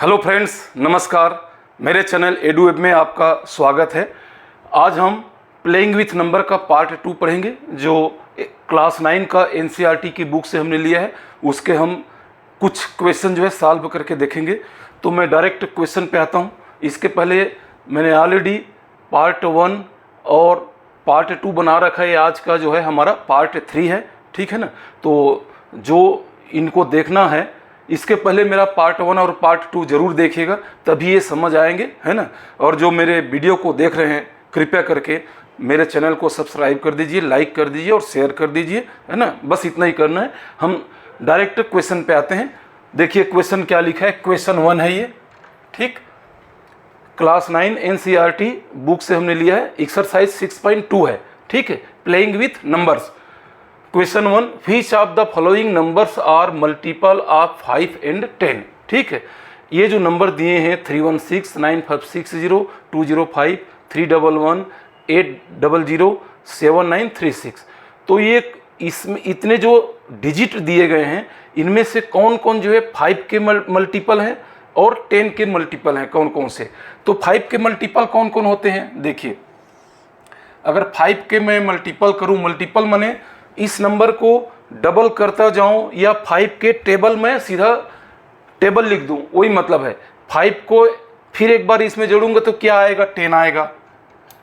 Hello friends, नमस्कार। मेरे channel एडुवेब में आपका स्वागत है। आज हम प्लेइंग विथ नंबर का पार्ट 2 पढ़ेंगे, जो क्लास 9 का एनसीईआरटी की बुक से हमने लिया है। उसके हम कुछ क्वेश्चन जो है सॉल्व करके देखेंगे। तो मैं डायरेक्ट क्वेश्चन पे आता हूँ। इसके पहले मैंने ऑलरेडी पार्ट 1 और पार्ट 2 बना रखा है। आज का जो है हमारा पार्ट 3 है, ठीक है ना। तो जो इनको देखना है, इसके पहले मेरा पार्ट 1 और पार्ट 2 जरूर देखिएगा, तभी ये समझ आएंगे, है ना। और जो मेरे वीडियो को देख रहे हैं, कृपया करके मेरे चैनल को सब्सक्राइब कर दीजिए, लाइक कर दीजिए और शेयर कर दीजिए, है ना। बस इतना ही करना है। हम डायरेक्ट क्वेश्चन पे आते हैं। देखिए क्वेश्चन क्या लिखा है। क्वेश्चन 1 है ये, ठीक। क्लास 9 एनसीईआरटी बुक से हमने लिया है। एक्सरसाइज 6.2 है, ठीक है। Playing with numbers. Question 1, which of the following numbers are multiple of 5 and 10, ठीक है। ये जो नंबर दिए हैं 316, 9560, 205, 311, 800, 7936। तो ये इसमें इतने जो डिजिट दिए गए हैं, इनमें से कौन कौन जो है 5 के मल्टीपल हैं और 10 के मल्टीपल हैं, कौन कौन से। तो 5 के मल्टीपल कौन कौन होते हैं, देखिए। अगर 5 के मैं मल्टीपल करूं, मल्टीपल माने इस नंबर को डबल करता जाऊं या 5 के टेबल में सीधा टेबल लिख दूं, वही मतलब है। 5 को फिर एक बार इसमें जोड़ूंगा तो क्या आएगा, 10 आएगा।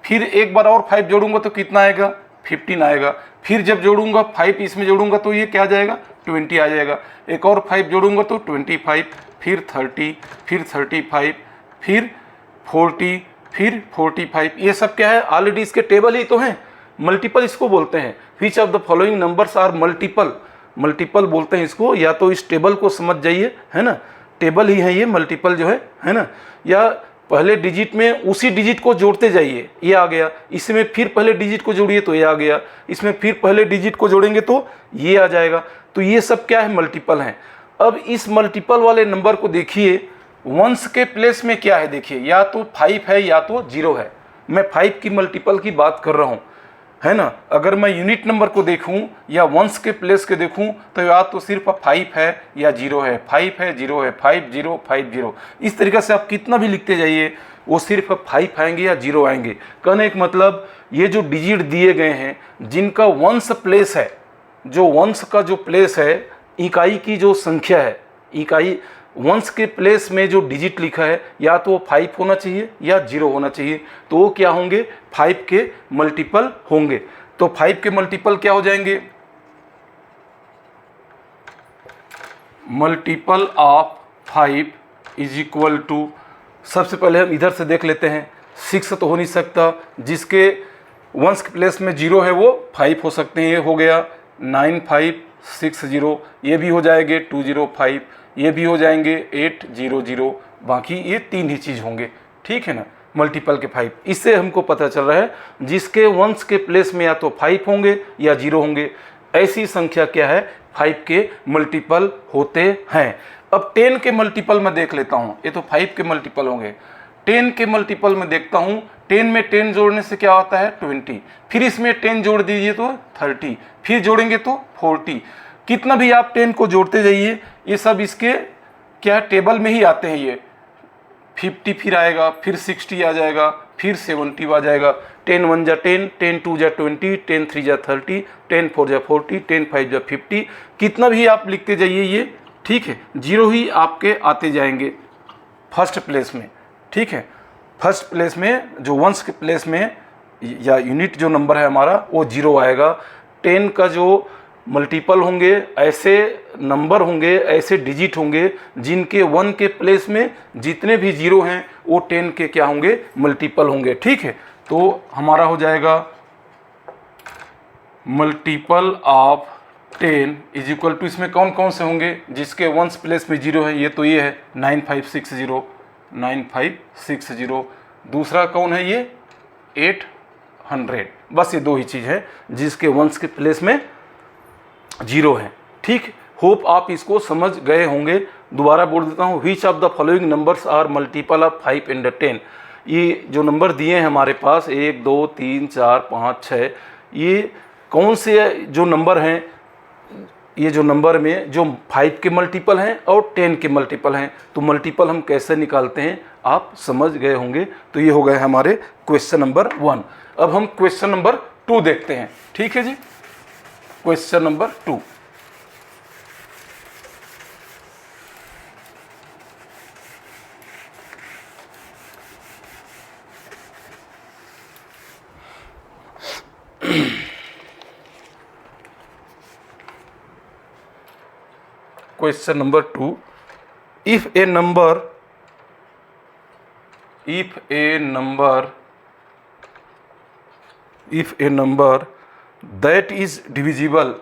फिर एक बार और 5 जोड़ूंगा तो कितना आएगा, 15 आएगा। फिर जब जोड़ूंगा 5 इसमें जोड़ूंगा तो ये क्या आ जाएगा, 20 आ जाएगा। एक और 5 जोड़ूंगा तो 25, फिर 30, फिर 35, फिर 40, फिर 45। ये सब क्या है, ऑलरेडी इसके टेबल ही तो हैं। मल्टीपल इसको बोलते हैं। Which of the following numbers are multiple, multiple बोलते हैं इसको। या तो इस टेबल को समझ जाइए, है ना, टेबल ही है ये मल्टीपल जो है ना। या पहले डिजिट में उसी डिजिट को जोड़ते जाइए, ये आ गया। इसमें फिर पहले डिजिट को जोड़िए तो ये आ गया। इसमें फिर पहले डिजिट को जोड़ेंगे तो ये आ जाएगा। तो ये सब क्या है, मल्टीपल हैं। अब इस मल्टीपल वाले नंबर को देखिए, वंस के प्लेस में क्या है, देखिए। या तो 5 है या तो 0 है। मैं 5 की मल्टीपल की बात कर रहा हूँ, है ना। अगर मैं यूनिट नंबर को देखूं या वंस के प्लेस के देखूं तो या तो सिर्फ 5 है या 0 है, 5 है 0 है, 5 0 5 0। इस तरीके से आप कितना भी लिखते जाइए, वो सिर्फ 5 आएंगे या 0 आएंगे। कहने का मतलब ये जो डिजिट दिए गए हैं, जिनका वंस प्लेस है, जो वंस का जो प्लेस है, इकाई की जो संख्या है, इकाई वंस के प्लेस में जो डिजिट लिखा है, या तो 5 होना चाहिए या 0 होना चाहिए। तो वो क्या होंगे, 5 के मल्टीपल होंगे। तो 5 के मल्टीपल क्या हो जाएंगे, multiple of 5 is equal to, सबसे पहले हम इधर से देख लेते हैं। 6 तो हो नहीं सकता, जिसके वंस के प्लेस में 0 है वो 5 हो सकते हैं। ये हो गया 9560, ये भी हो जाएंगे 205, ये भी हो जाएंगे 800। बाकी ये 3 ही चीज़ होंगे, ठीक है ना, मल्टीपल के 5। इससे हमको पता चल रहा है जिसके वंस के प्लेस में या तो 5 होंगे या 0 होंगे, ऐसी संख्या क्या है, 5 के मल्टीपल होते हैं। अब 10 के मल्टीपल में देख लेता हूँ। ये तो 5 के मल्टीपल होंगे। 10 के मल्टीपल में देखता हूँ। 10 में 10 जोड़ने से क्या आता है, 20। फिर इसमें 10 जोड़ दीजिए तो 30, फिर जोड़ेंगे तो 40। कितना भी आप 10 को जोड़ते जाइए, ये सब इसके क्या टेबल में ही आते हैं। ये 50 फिर आएगा, फिर 60 आ जाएगा, फिर 70 आ जाएगा। 10 1 जा 10, 10 2 जा 20, 10 3 जा 30, 10 4 जा 40, 10 5 जा 50। कितना भी आप लिखते जाइए ये, ठीक है, 0 ही आपके आते जाएंगे फर्स्ट प्लेस में, ठीक है। फर्स्ट प्लेस में जो वंस के प्लेस में या यूनिट जो नंबर है हमारा, वो 0 आएगा। 10 का जो मल्टीपल होंगे, ऐसे नंबर होंगे, ऐसे डिजिट होंगे जिनके 1 के प्लेस में जितने भी 0 हैं वो 10 के क्या होंगे, मल्टीपल होंगे, ठीक है। तो हमारा हो जाएगा multiple of 10 is equal to, इसमें कौन कौन से होंगे, जिसके वंस प्लेस में 0 है, ये तो ये है 9560, 9560। दूसरा कौन है, ये 800। बस ये 2 ही चीज़ है जिसके वंस के प्लेस में 0 है, ठीक। होप आप इसको समझ गए होंगे। दोबारा बोल देता हूँ। Which of the following numbers are multiple of 5 and 10। ये जो नंबर दिए हैं हमारे पास 1 2 3 4 5 6, ये कौन से जो नंबर हैं ये जो नंबर में जो 5 के मल्टीपल हैं और 10 के मल्टीपल हैं, तो मल्टीपल हम कैसे निकालते हैं आप समझ गए होंगे। तो ये हो गए हमारे क्वेश्चन नंबर 1। अब हम क्वेश्चन नंबर 2 देखते हैं। ठीक है जी, question number 2। Question number 2. If a number that is divisible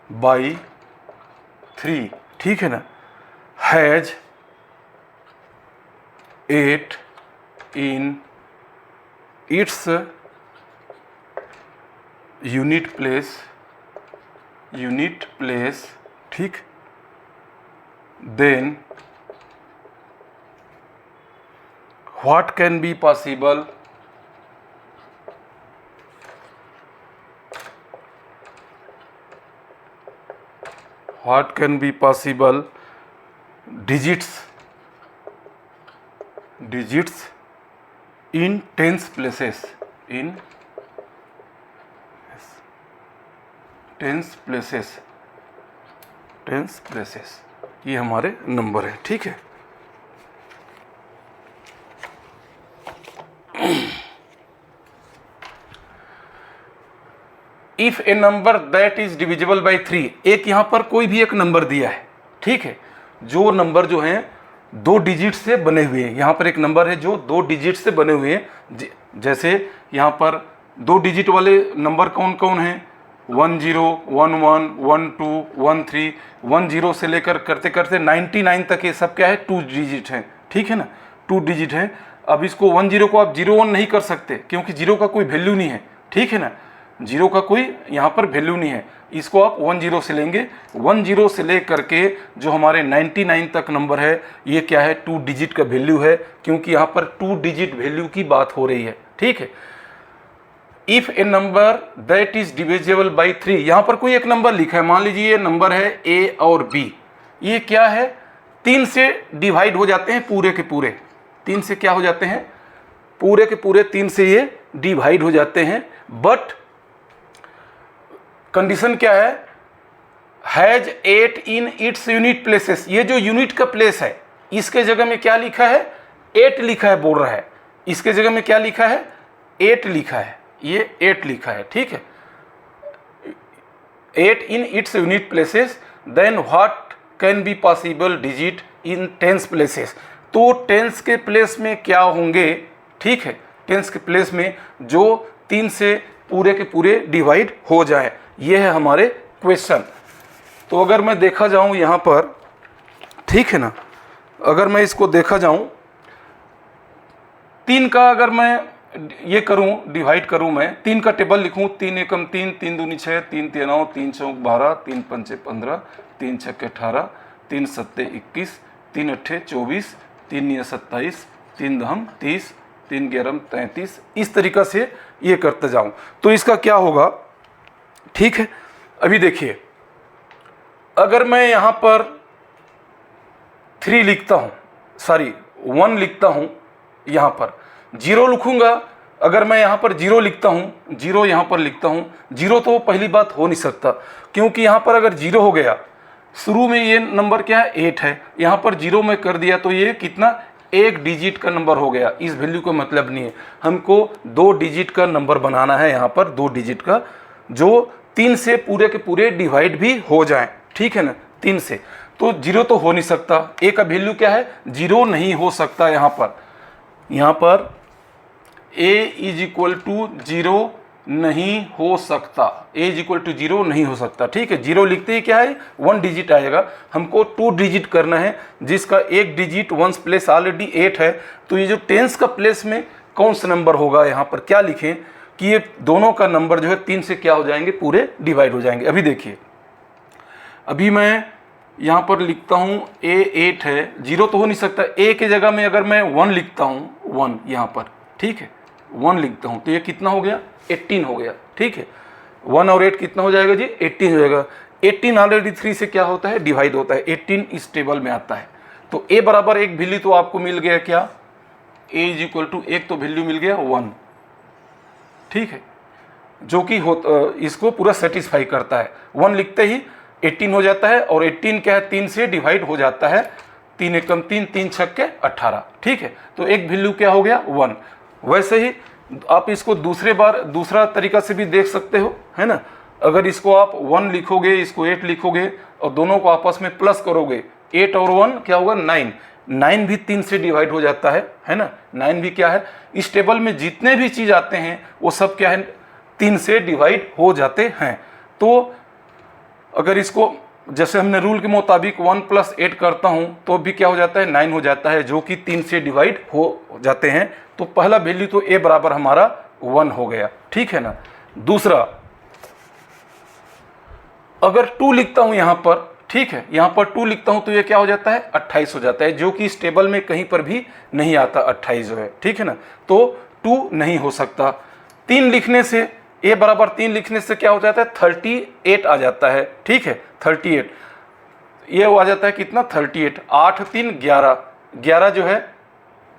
by 3, ठीक है ना, has 8 in its unit place, ठीक, then what can be possible digits in tens places, ये हमारे नंबर है। ठीक है, if a number that is divisible by 3, एक यहां पर कोई भी एक नंबर दिया है। ठीक है, जो नंबर जो हैं 2 डिजिट से बने हुए हैं, यहाँ पर एक नंबर है जो 2 डिजिट से बने हुए हैं। जैसे यहाँ पर 2 डिजिट वाले नंबर कौन कौन हैं, 10, 11, 12, 13, 10 से लेकर करते करते 99 तक, ये सब क्या है 2 डिजिट हैं। ठीक है ना, 2 डिजिट हैं। अब इसको 10 को आप 01 नहीं कर सकते क्योंकि 0 का कोई वैल्यू नहीं है। ठीक है ना, 0 का कोई यहाँ पर वैल्यू नहीं है, इसको आप 10 से लेंगे। 10 से ले करके जो हमारे 99 तक नंबर है, ये क्या है 2 डिजिट का वैल्यू है, क्योंकि यहाँ पर 2 डिजिट वैल्यू की बात हो रही है। ठीक है, if a number that is divisible by 3, यहाँ पर कोई एक नंबर लिखा है, मान लीजिए ये नंबर है ए और बी, ये क्या है 3 से डिवाइड हो जाते हैं पूरे के पूरे, 3 से क्या हो जाते हैं पूरे के पूरे 3 से ये डिवाइड हो जाते हैं। बट कंडीशन क्या है, has 8 in its unit places, ये जो यूनिट का प्लेस है इसके जगह में क्या लिखा है 8 लिखा है, बोल रहा है इसके जगह में क्या लिखा है 8 लिखा है, ये 8 लिखा है। ठीक है, 8 in its unit places, then what can be possible digit in tens places, तो टेंस के प्लेस में क्या होंगे। ठीक है, टेंस के प्लेस में जो 3 से पूरे के पूरे डिवाइड हो जाए, ये है हमारे क्वेश्चन। तो अगर मैं देखा जाऊं यहाँ पर, ठीक है ना, अगर मैं इसको देखा जाऊं 3 का, अगर मैं ये करूं डिवाइड करूं, मैं 3 का टेबल लिखूं, 3 एकम 3, 3 दूनी 6, 3 3 9, 3 चौक 12, 3 पंचे 15, 3 छक्के 18, 3 सत्ते 21, 3 अट्ठे 24, 3 निये 27, 3 दहम 30, 3 ग्यारह 33, इस तरीक़ा से ये करते जाऊं तो इसका क्या होगा। ठीक है, अभी देखिए, अगर मैं यहाँ पर 3 लिखता हूँ, सॉरी 1 लिखता हूँ, यहाँ पर 0 लिखूँगा, अगर मैं यहाँ पर 0 लिखता हूँ, 0 यहाँ पर लिखता हूँ, 0 तो पहली बात हो नहीं सकता, क्योंकि यहाँ पर अगर 0 हो गया, शुरू में ये नंबर क्या है 8 है, यहाँ पर 0 में कर दिया तो ये कितना 1 डिजिट का नंबर हो गया, इस वैल्यू का मतलब नहीं है, हमको 2 डिजिट का नंबर बनाना है, यहाँ पर 2 डिजिट का, जो 3 से पूरे के पूरे डिवाइड भी हो जाएं। ठीक है ना, 3 से, तो 0 तो हो नहीं सकता, ए का वैल्यू क्या है 0 नहीं हो सकता। यहाँ पर a इज इक्वल टू 0 नहीं हो सकता, a इज इक्वल टू 0 नहीं हो सकता। ठीक है, 0 लिखते ही क्या है 1 डिजिट आएगा, हमको 2 डिजिट करना है, जिसका 1 डिजिट 1 प्लेस ऑलरेडी 8 है, तो ये जो टेंस का प्लेस में कौन सा नंबर होगा, यहाँ पर क्या लिखें कि ये दोनों का नंबर जो है 3 से क्या हो जाएंगे पूरे डिवाइड हो जाएंगे। अभी देखिए, अभी मैं यहाँ पर लिखता हूँ a 8 है, 0 तो हो नहीं सकता, a के जगह में अगर मैं 1 लिखता हूँ 1 यहाँ पर, ठीक है, 1 लिखता हूँ तो ये कितना हो गया, 18 हो गया। ठीक है, 1 और 8 कितना हो जाएगा जी, 18 हो जाएगा। 18 ऑलरेडी 3 से क्या होता है, डिवाइड होता है, 18 इस टेबल में आता है। तो a बराबर एक वैल्यू तो आपको मिल गया, क्या, a इज इक्वल टू एक तो वैल्यू मिल गया 1। ठीक है, जो कि इसको पूरा सेटिस्फाई करता है। 1 लिखते ही 18 हो जाता है, और 18 क्या है, 3 से डिवाइड हो जाता है, 3 एकम 3, 3 छक्के 18। ठीक है, तो एक वैल्यू क्या हो गया, 1। वैसे ही आप इसको दूसरा तरीका से भी देख सकते हो, है ना। अगर इसको आप 1 लिखोगे, इसको 8 लिखोगे, और दोनों को आपस में प्लस करोगे, 8 और 1 क्या होगा, 9। 9 भी 3 से डिवाइड हो जाता है ना। 9 भी क्या है, इस टेबल में जितने भी चीज़ आते हैं वो सब क्या है, 3 से डिवाइड हो जाते हैं। तो अगर इसको जैसे हमने रूल के मुताबिक 1 + 8 करता हूं तो भी क्या हो जाता है, 9 हो जाता है, जो कि 3 से डिवाइड हो जाते हैं। तो पहला वैल्यू तो a बराबर हमारा 1 हो गया। ठीक है ना। दूसरा, अगर 2 लिखता हूं यहां पर, ठीक है, यहां पर 2 लिखता हूं तो ये क्या हो जाता है, 28 हो जाता है, जो कि इस टेबल में कहीं पर भी नहीं आता 28 जो है। ठीक है ना, तो 2 नहीं हो सकता। 3 लिखने से, a बराबर 3 लिखने से क्या हो जाता है, 38 आ जाता है। ठीक है, 38 ये आ जाता है कितना, 38। 8 3 11, 11 जो है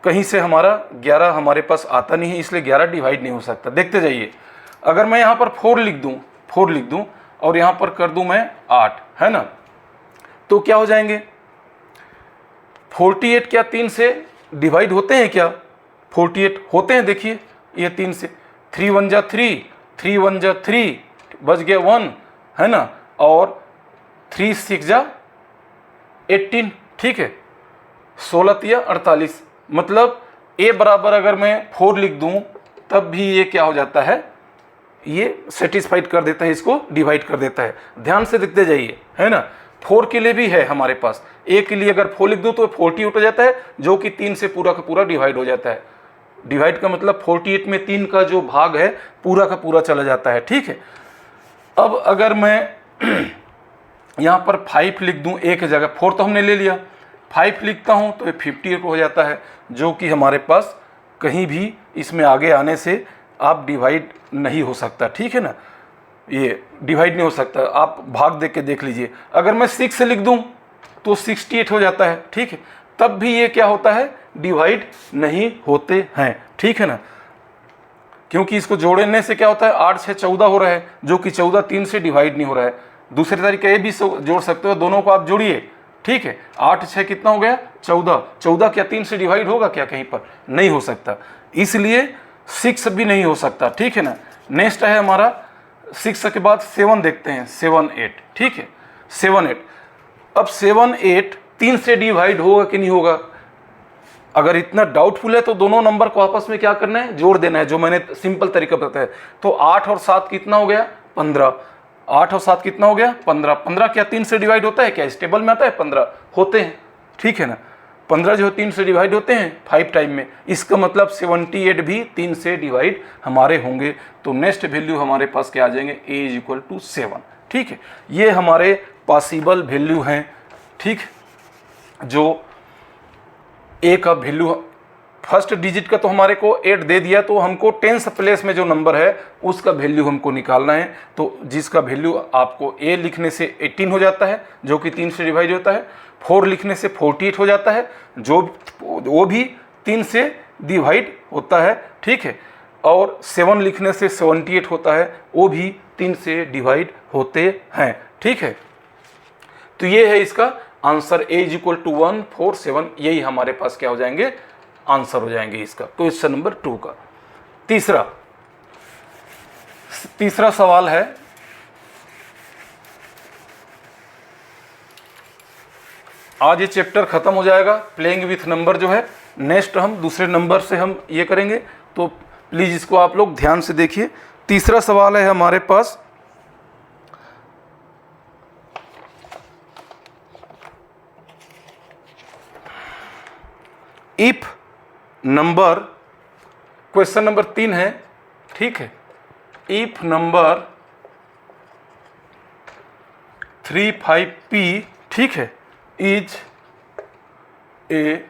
कहीं से हमारा 11 हमारे पास आता नहीं है, इसलिए 11 डिवाइड नहीं हो सकता। देखते जाइए, अगर मैं यहाँ पर 4 लिख दूँ और यहाँ पर कर दूँ मैं 8, है ना, तो क्या हो जाएंगे, 48 क्या 3 से डिवाइड होते हैं क्या, 48 होते हैं। देखिए ये 3 से, 3 1 जा 3, 3 1 जा 3, बच गया 1, है ना, और 3 6 जा 18। ठीक है, 16 या 48, मतलब a बराबर अगर मैं 4 लिख दूं तब भी ये क्या हो जाता है, ये सेटिस्फाइड कर देता है, इसको डिवाइड कर देता है। ध्यान से देखते जाइए, है ना। 4 के लिए भी है हमारे पास, a के लिए अगर 4 लिख दूं तो 48 हो जाता है, जो कि 3 से पूरा का पूरा डिवाइड हो जाता है। डिवाइड का मतलब 48 में 3 का जो भाग है पूरा का पूरा चला जाता है। ठीक है, अब अगर मैं यहाँ पर 5 लिख दूँ a की जगह, 4 तो हमने ले लिया, 5 लिखता हूँ तो ये 58 हो जाता है, जो कि हमारे पास कहीं भी इसमें आगे आने से आप डिवाइड नहीं हो सकता। ठीक है ना, ये डिवाइड नहीं हो सकता, आप भाग देख के देख लीजिए। अगर मैं 6 लिख दूँ तो 68 हो जाता है। ठीक है, तब भी ये क्या होता है, डिवाइड नहीं होते हैं। ठीक है ना, क्योंकि इसको जोड़ने से क्या होता है, 8 6 14 हो रहा है, जो कि 14 3 से डिवाइड नहीं हो रहा है। दूसरे तरीके ये भी जोड़ सकते हो, दोनों को आप जोड़िए। ठीक है, 8 6 कितना हो गया, 14। 14 क्या 3 से डिवाइड होगा क्या, कहीं पर नहीं हो सकता, इसलिए 6 भी नहीं हो सकता। ठीक है ना। नेक्स्ट है हमारा 6 के बाद 7 देखते हैं, 7 8। ठीक है, 7 8, अब 7 8 3 से डिवाइड होगा कि नहीं होगा। अगर इतना डाउटफुल है तो दोनों नंबर को आपस में क्या करना है, जोड़ देना है, जो मैंने सिंपल तरीका बताया। तो 8 और 7 कितना हो गया, 15। 8 और 7 कितना हो गया, 15। 15 क्या 3 से डिवाइड होता है क्या, इस टेबल में आता है 15 होते हैं। ठीक है ना, 15 जो 3 से डिवाइड होते हैं 5 टाइम में, इसका मतलब 78 भी 3 से डिवाइड हमारे होंगे। तो नेक्स्ट वैल्यू हमारे पास क्या आ जाएंगे, a इज इक्वल टू 7। ठीक है, ये हमारे पॉसिबल वैल्यू हैं। ठीक, जो a का वैल्यू फर्स्ट डिजिट का तो हमारे को 8 दे दिया, तो हमको 10th प्लेस में जो नंबर है उसका वैल्यू हमको निकालना है। तो जिसका वैल्यू आपको a लिखने से 18 हो जाता है, जो कि 3 से डिवाइड होता है। 4 लिखने से 48 हो जाता है, जो वो भी 3 से डिवाइड होता है। ठीक है, और 7 लिखने से 78 होता है, वो भी 3 से डिवाइड होते हैं। ठीक है, तो ये है इसका answer, a is equal to 1 4 7, यही हमारे पास क्या हो जाएंगे, आंसर हो जाएंगे इसका क्वेश्चन नंबर 2 का। तीसरा सवाल है, आज ये चैप्टर खत्म हो जाएगा, प्लेइंग विथ नंबर जो है। नेक्स्ट हम दूसरे नंबर से हम ये करेंगे, तो प्लीज इसको आप लोग ध्यान से देखिए। तीसरा सवाल है हमारे पास, इफ नंबर, क्वेश्चन नंबर 3 है। ठीक है, इफ नंबर 35p, ठीक है, is a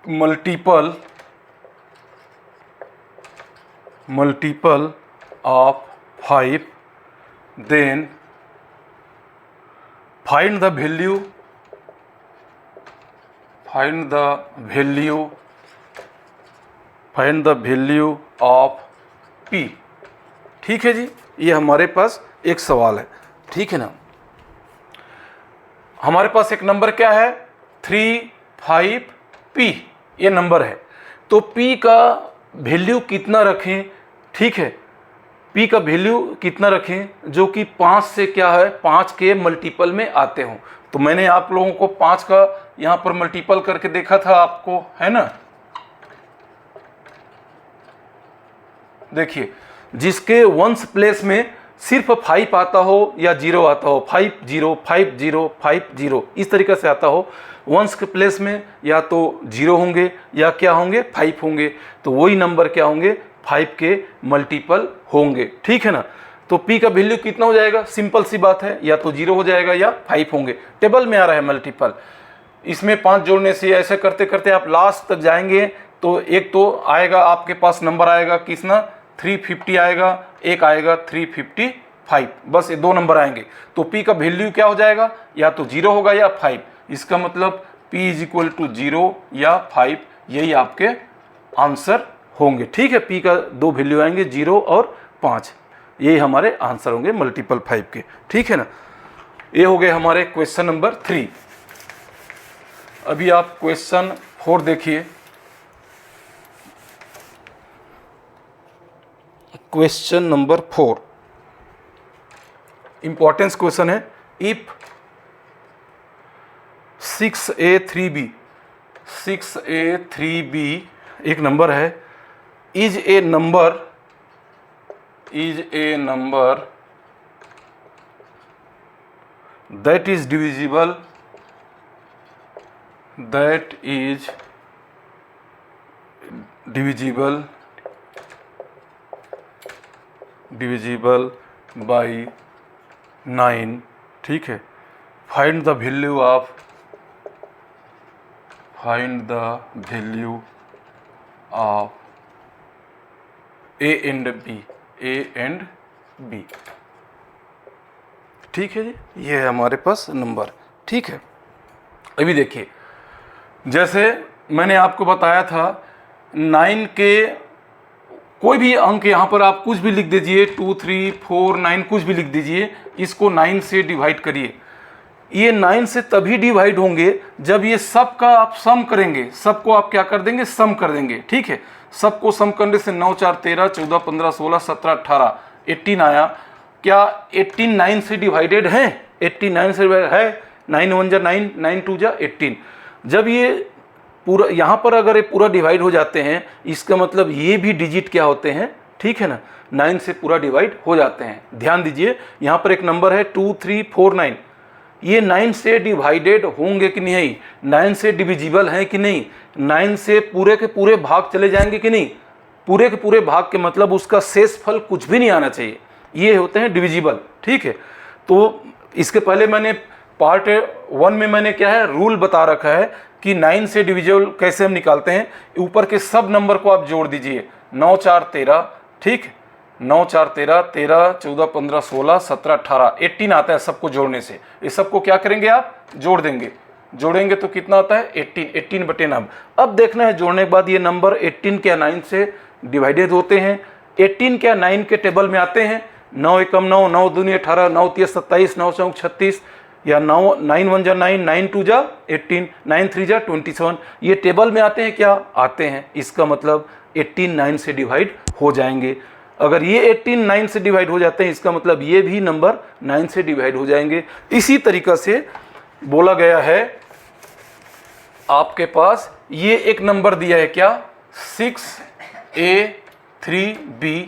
multiple multiple of 5, then find the value of p। ठीक है जी, ये हमारे पास एक सवाल है, ठीक है ना। हमारे पास एक नंबर क्या है 3, 5, p, ये नंबर है। तो p का वैल्यू कितना रखें, ठीक है, p का वैल्यू कितना रखें जो कि 5 से क्या है 5 के मल्टीपल में आते हों। तो मैंने आप लोगों को 5 का यहाँ पर मल्टीपल करके देखा था आपको, है ना। देखिए, जिसके वंस प्लेस में सिर्फ 5 आता हो या 0 आता हो, 5 0 5 0 5 0 इस तरीके से आता हो, वंस के प्लेस में या तो 0 होंगे या क्या होंगे 5 होंगे, तो वही नंबर क्या होंगे 5 के मल्टीपल होंगे, ठीक है ना। तो p का वैल्यू कितना हो जाएगा, सिंपल सी बात है, या तो 0 हो जाएगा या 5 होंगे। टेबल में आ रहा है मल्टीपल, इसमें 5 जोड़ने से ऐसे करते करते आप लास्ट तक जाएंगे तो एक तो आएगा आपके पास नंबर आएगा कितना 350 आएगा, एक आएगा 355, बस ये 2 नंबर आएंगे। तो p का वैल्यू क्या हो जाएगा, या तो 0 होगा या 5। इसका मतलब p = 0 या 5, यही आपके आंसर होंगे, ठीक है। p का 2 वैल्यू आएंगे 0 और 5, यही हमारे आंसर होंगे मल्टीपल 5 के, ठीक है ना। ये हो गए हमारे क्वेश्चन नंबर 3। अभी आप क्वेश्चन 4 देखिए। क्वेश्चन नंबर 4 इंपॉर्टेंस क्वेश्चन है। इफ 6a3b एक नंबर है, is a number that is divisible by 9, ठीक है। Find the value of a and b, ठीक है जी, ये है हमारे पास नंबर, ठीक है। अभी देखिए, जैसे मैंने आपको बताया था 9 के कोई भी अंक यहाँ पर आप कुछ भी लिख दीजिए, 2 3 4 9 कुछ भी लिख दीजिए, इसको 9 से डिवाइड करिए। ये 9 से तभी डिवाइड होंगे जब ये सब का आप सम करेंगे, सबको आप क्या कर देंगे सम कर देंगे, ठीक है। सबको सम करने से 9 4 13 14 15 16 17 18 18 आया। क्या 18 9 से डिवाइडेड है, 18 9 से है, 9 1 जा 9 9 2 जा 18। जब ये पूरा यहाँ पर अगर ये पूरा डिवाइड हो जाते हैं, इसका मतलब ये भी डिजिट क्या होते हैं, ठीक है ना, 9 से पूरा डिवाइड हो जाते हैं। ध्यान दीजिए, यहाँ पर एक नंबर है 2 3 4 9, ये 9 से डिवाइडेड होंगे कि नहीं, 9 से डिविजिबल हैं कि नहीं, 9 से पूरे के पूरे भाग चले जाएंगे कि नहीं। पूरे के पूरे भाग के मतलब उसका शेषफल कुछ भी नहीं आना चाहिए, ये होते हैं डिविजिबल, ठीक है। तो इसके पहले मैंने पार्ट 1 में मैंने क्या है रूल बता रखा है कि 9 से डिविजिबल कैसे हम निकालते हैं। ऊपर के सब नंबर को आप जोड़ दीजिए, 9 4 13, ठीक, 9 4 13 13 14 15 16 17 18 18 आता है सबको जोड़ने से। ये सबको क्या करेंगे आप जोड़ देंगे, जोड़ेंगे तो कितना आता है 18, 18/9। अब देखना है जोड़ने के बाद ये नंबर 18 क्या 9 से डिवाइडेड होते हैं, 18 क्या 9 के टेबल में आते हैं। 9 एकम 9, 9 दूनी 18, 9 3 27, 9 चौक 36, या 9 9 1 जा 9, 9 2 जा 18, 9 3 जा 27, ये टेबल में आते हैं क्या आते हैं। इसका मतलब 18 9 से डिवाइड हो जाएंगे। अगर ये 18 9 से डिवाइड हो जाते हैं, इसका मतलब ये भी नंबर 9 से डिवाइड हो जाएंगे। इसी तरीक़ा से बोला गया है आपके पास ये एक नंबर दिया है क्या 6a3b,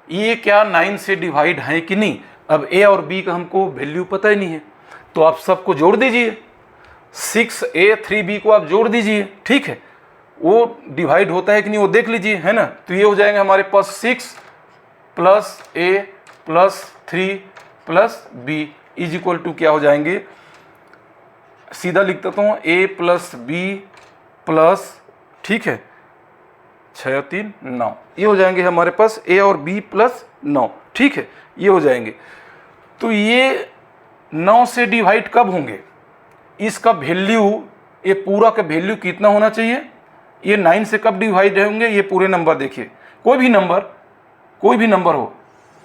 ये क्या 9 से डिवाइड है कि नहीं। अब a और b का हमको वैल्यू पता ही नहीं है, तो आप सबको जोड़ दीजिए, 6a3b को आप जोड़ दीजिए, ठीक है। वो डिवाइड होता है कि नहीं वो देख लीजिए, है ना। तो ये हो जाएगा हमारे पास 6 + a + 3 + b = क्या हो जाएंगे, सीधा लिख देता हूँ a + b +, ठीक है, 6 और 3 9, ये हो जाएंगे हमारे पास a और b प्लस 9, ठीक है, ये हो जाएंगे। तो ये 9 से डिवाइड कब होंगे, इसका वैल्यू, ये पूरा का वैल्यू कितना होना चाहिए, ये 9 से कब डिवाइड होंगे, ये पूरे नंबर देखिए, कोई भी नंबर हो,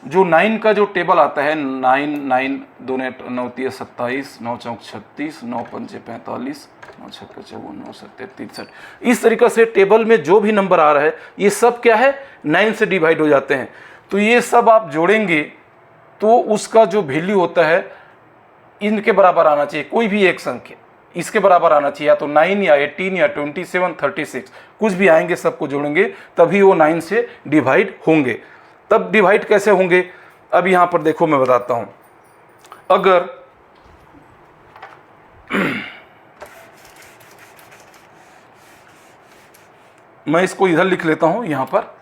जो 9 का जो टेबल आता है, 9 9 2 9 3 27, 9 चौक 36, 9 पंचे 45, 9 छक्के 54, 9 सत्ते 63, इस तरीके से टेबल में जो भी नंबर आ रहा है ये सब क्या है 9 से डिवाइड हो जाते हैं। तो ये सब आप जोड़ेंगे तो उसका जो वैल्यू होता है इनके बराबर आना चाहिए, कोई भी एक संख्या इसके बराबर आना चाहिए, या तो 9 या 18 या 27 36 कुछ भी आएंगे, सबको जोड़ेंगे तभी वो 9 से डिवाइड होंगे। तब डिवाइड कैसे होंगे, अब यहां पर देखो मैं बताता हूं। अगर मैं इसको इधर लिख लेता हूं, यहां पर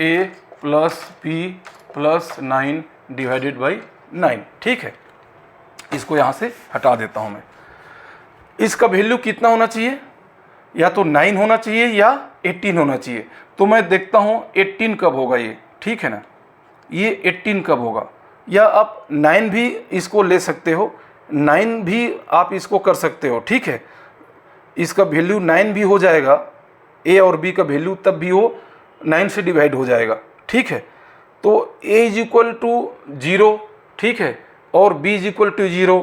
a plus b plus 9 divided by 9, ठीक है, इसको यहां से हटा देता हूं मैं। इसका वैल्यू कितना होना चाहिए, या तो 9 होना चाहिए या 18 होना चाहिए। तो मैं देखता हूं 18 कब होगा ये, ठीक है ना, ये 18 कब होगा, या आप 9 भी इसको ले सकते हो, 9 भी आप इसको कर सकते हो, ठीक है, इसका वैल्यू 9 भी हो जाएगा, a और b का वैल्यू तब भी वो 9 से डिवाइड हो जाएगा, ठीक है। तो a इज इक्वल टू 0, ठीक है, और b इज इक्वल टू 0,